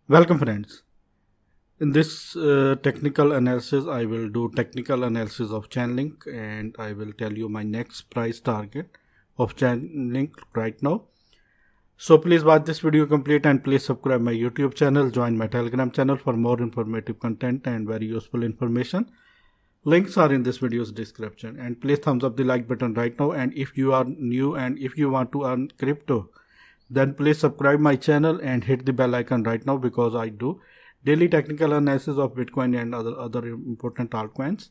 Welcome friends. In this technical analysis, I will do technical analysis of Chainlink and I will tell you my next price target of Chainlink right now. So please watch this video complete and please subscribe my YouTube channel, join my Telegram channel for more informative content and very useful information. Links are in this video's description and please thumbs up the like button right now. And if you are new and if you want to earn crypto, then please subscribe my channel and hit the bell icon right now because I do daily technical analysis of Bitcoin and other important altcoins.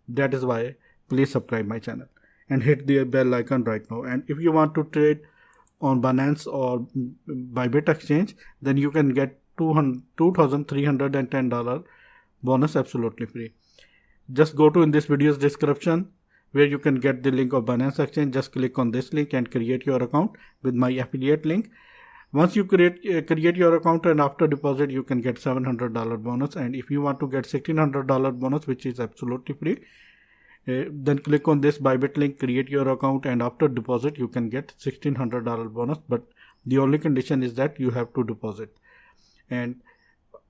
That is why please subscribe my channel and hit the bell icon right now. And if you want to trade on Binance or Bybit exchange, then you can get $2,310 bonus absolutely free. Just go to in this video's description where you can get the link of Binance exchange. Just click on this link and create your account with my affiliate link. Once you create your account and after deposit you can get $700 bonus, and if you want to get $1,600 bonus which is absolutely free, then click on this Bybit link, create your account, and after deposit you can get $1,600 bonus, but the only condition is that you have to deposit. And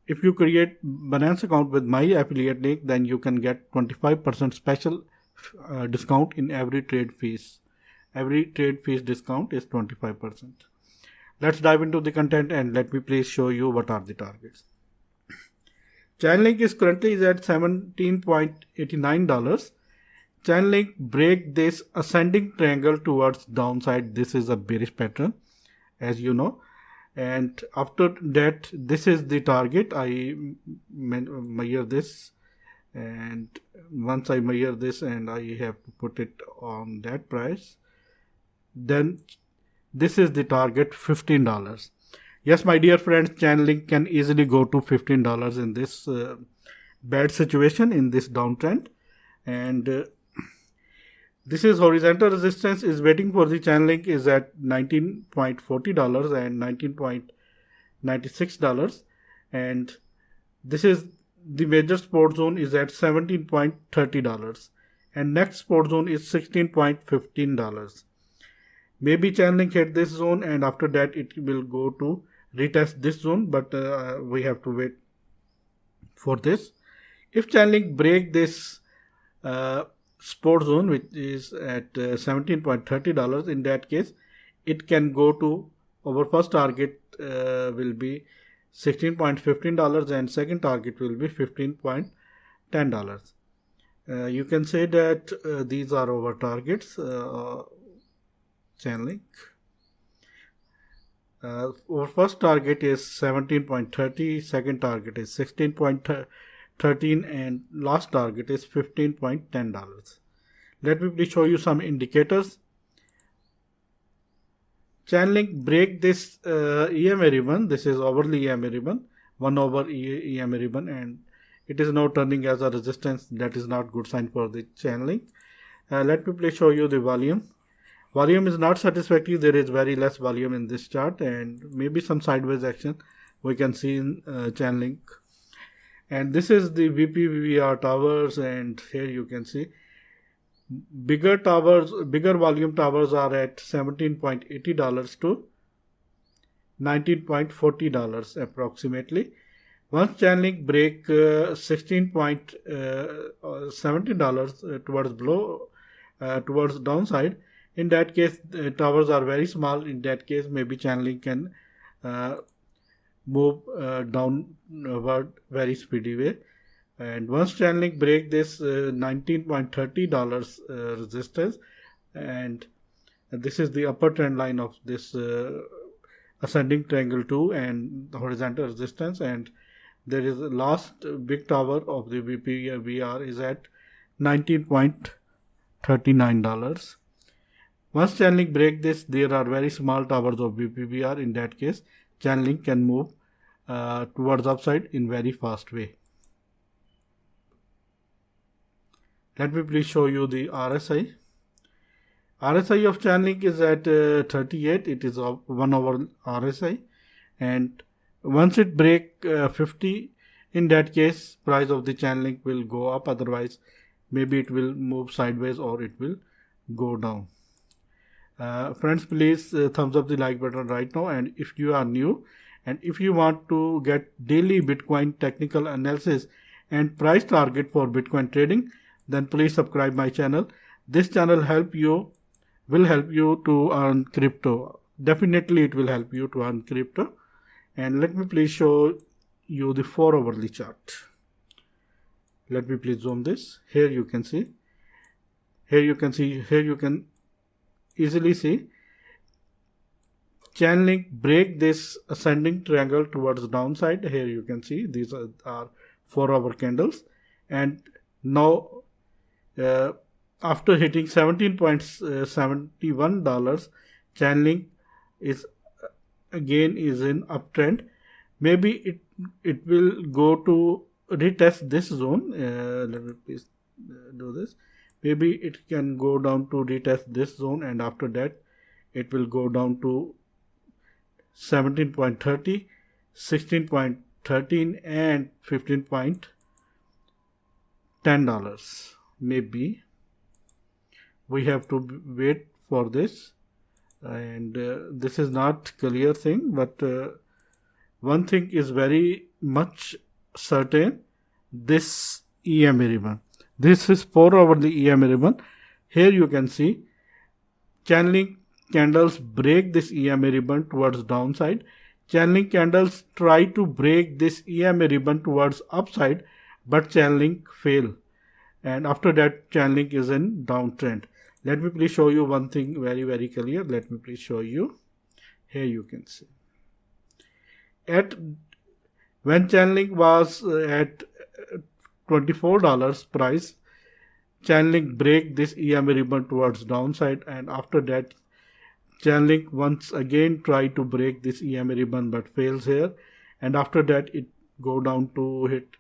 if you create Binance account with my affiliate link, then you can get 25% special discount in every trade fees. Every trade fees discount is 25%. Let's dive into the content and let me please show you what are the targets. Chainlink is currently at $17.89. Chainlink break this ascending triangle towards downside. This is a bearish pattern, as you know. And after that, this is the target. I measure this, and once I measure this and I have to put it on that price, then this is the target, $15. Yes, my dear friends, Chainlink can easily go to $15 in this bad situation, in this downtrend. And this is horizontal resistance is waiting for the Chainlink is at $19.40 and $19.96, and this is the major support zone is at $17.30 and next support zone is $16.15. Maybe Chainlink hit this zone and after that it will go to retest this zone, but we have to wait for this. If Chainlink break this support zone which is at $17.30, in that case it can go to our first target will be $16.15 and second target will be $15.10. You can say that these are our targets. Chainlink, our first target is 17.30, second target is 16.13, and last target is $15.10. Let me please show you some indicators. Chainlink break this EMA ribbon. This is overly EMA ribbon, 1 over EMA ribbon, and it is now turning as a resistance. That is not good sign for the Chainlink. Let me please show you the volume. Volume is not satisfactory. There is very less volume in this chart and maybe some sideways action we can see in Chainlink. And this is the VPVR towers, and here you can see bigger volume towers are at $17.80 to $19.40 approximately. Once Chainlink break $16.70 towards downside, in that case towers are very small. In that case maybe Chainlink can move downward very speedy way. And once Chainlink break this $19.30 resistance, and this is the upper trend line of this ascending triangle 2 and the horizontal resistance, and there is a last big tower of the VPVR is at $19.39. Once Chainlink break this, there are very small towers of VPVR. In that case, Chainlink can move towards upside in very fast way. Let me please show you the RSI. RSI of Chainlink is at 38. It is 1 over RSI, and once it break 50, in that case price of the Chainlink will go up. Otherwise, maybe it will move sideways or it will go down. Friends, please thumbs up the like button right now, and if you are new And if you want to get daily Bitcoin technical analysis and price target for Bitcoin trading, then please subscribe my channel. This channel will help you to earn crypto. Definitely it will help you to earn crypto. And let me please show you the 4 hourly chart. Let me please zoom this. Here you can easily see Chainlink break this ascending triangle towards downside. Here you can see these are 4 hour candles, and now after hitting $17.71, Chainlink is again in uptrend. Maybe it will go to retest this zone. Let me please do this. Maybe it can go down to retest this zone, and after that it will go down to 17.30, 16.13 and $15.10. Maybe we have to wait for this, and this is not clear thing, but one thing is very much certain. This EMA ribbon, this is 4 hourly EMA ribbon. Here you can see Chainlink candles break this EMA ribbon towards downside. Chainlink candles try to break this EMA ribbon towards upside, but Chainlink fail, and after that Chainlink is in downtrend. Let me please show you one thing very clear. Let me please show you. Here you can see when Chainlink was at $24 price, Chainlink break this EMA ribbon towards downside, and after that Chainlink once again try to break this EMA ribbon but fails here, and after that it go down to hit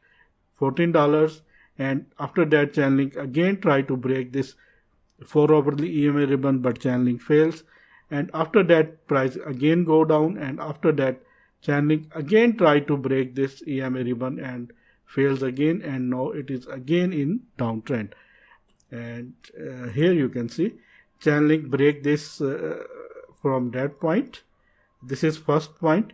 $14, and after that Chainlink again try to break this 4 hourly EMA ribbon but Chainlink fails, and after that price again go down, and after that Chainlink again try to break this EMA ribbon and fails again, and now it is again in downtrend. And here you can see Chainlink break this from that point. This is first point.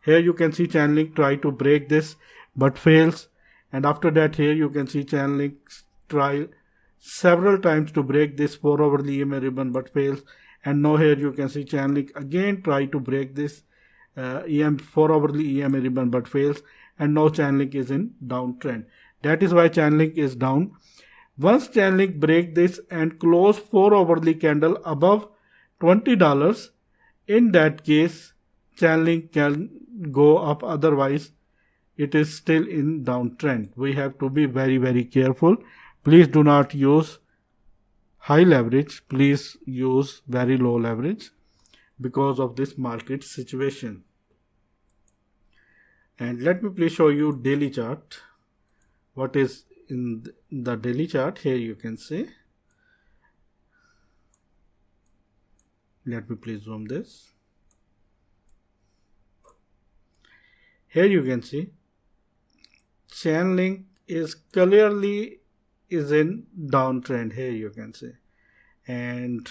Here you can see Chainlink try to break this but fails, and after that here you can see Chainlink try several times to break this 4 hourly EMA ribbon but fails, and now here you can see Chainlink again try to break this 4 hourly EMA ribbon but fails, and now Chainlink is in downtrend. That is why Chainlink is down. Once Chainlink break this and close 4 hourly candle above $20, in that case Chainlink can go up, otherwise it is still in downtrend. We have to be very careful. Please do not use high leverage. Please use very low leverage because of this market situation. And let me please show you daily chart. What is in the daily chart? Here you can see. Let me please zoom this. Here you can see Chainlink is clearly in downtrend. Here you can see, and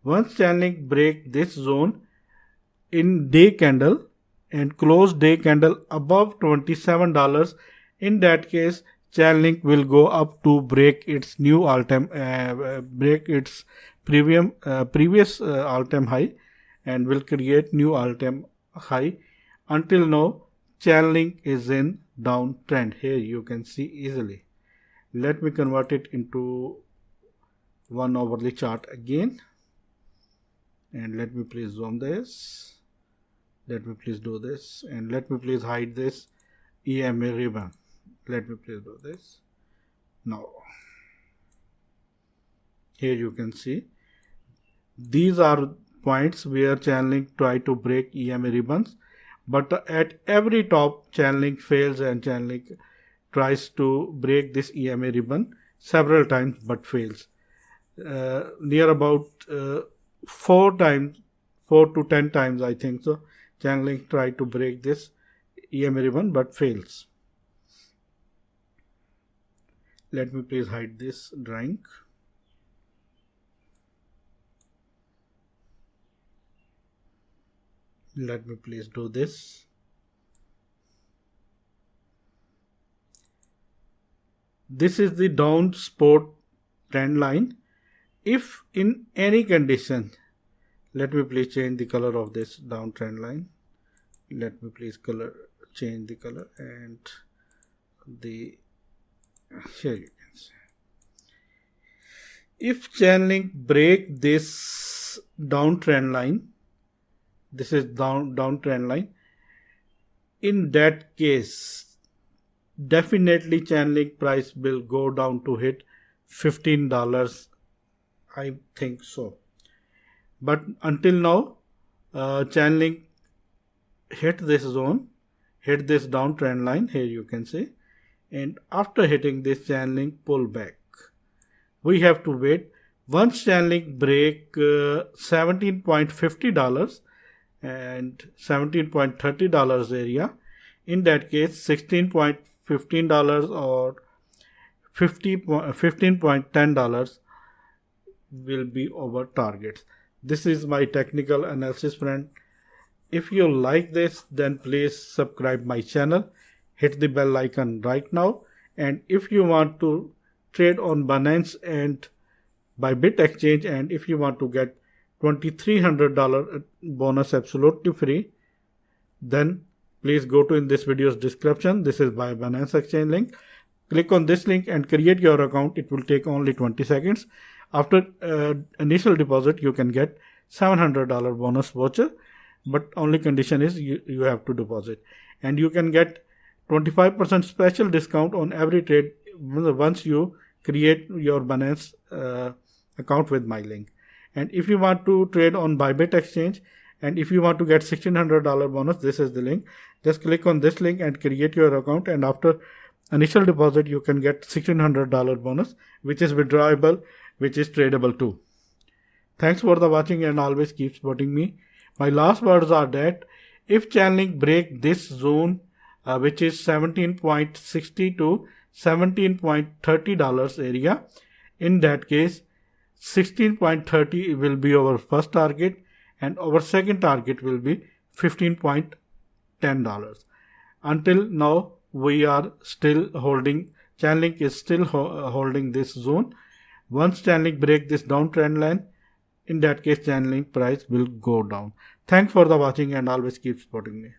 once Chainlink break this zone in day candle and close day candle above $27, in that case Chainlink will go up to break its new all-time break its previous all-time high, and will create new all-time high. Until now Chainlink is in downtrend. Here you can see easily. Let me convert it into 1 hourly chart again, and let me please zoom this. Let me please do this, and let me please hide this EMA ribbon. Let me please do this. Now here you can see these are points where Chainlink try to break EMA ribbons, but at every top Chainlink fails, and Chainlink tries to break this EMA ribbon several times but fails. Near about 4 to 10 times I think so, Chainlink try to break this EMA ribbon but fails. Let me please hide this drawing. Let me please do this. This is the down support trend line. If in any condition, let me please change the color of this downtrend line. Let me please change the color, and here you can see. If Chainlink break this downtrend line, this is downtrend line, in that case, definitely Chainlink price will go down to hit $15. I think so. But until now, Chainlink hit this zone, hit this downtrend line, here you can see, and after hitting this, Chainlink pull back. We have to wait. Once Chainlink break $17.50 and $17.30 area, in that case $16.15 or $15.10 will be our targets. This is my technical analysis, friend. If you like this, then please subscribe my channel, hit the bell icon right now, and if you want to trade on Binance and Bybit exchange, and if you want to get $2,300 bonus absolutely free, then please go to in this video's description. This is by Binance exchange link. Click on this link and create your account. It will take only 20 seconds. After initial deposit, you can get $700 bonus voucher, but only condition is you have to deposit, and you can get 25% special discount on every trade once you create your Binance account with my link. And if you want to trade on Bybit exchange, and if you want to get $1,600 bonus, this is the link. Just click on this link and create your account, and after initial deposit you can get $1,600 bonus, which is withdrawable, which is tradable too. Thanks for the watching, and always keep supporting me. My last words are that if Chainlink break this zone, which is $17.60 to $17.30 area, in that case $16.30 will be our first target, and our second target will be $15.10. Until now, we are still holding, Chainlink is still holding this zone. Once Chainlink break this downtrend line, in that case Chainlink price will go down. Thanks for the watching, and always keep supporting me.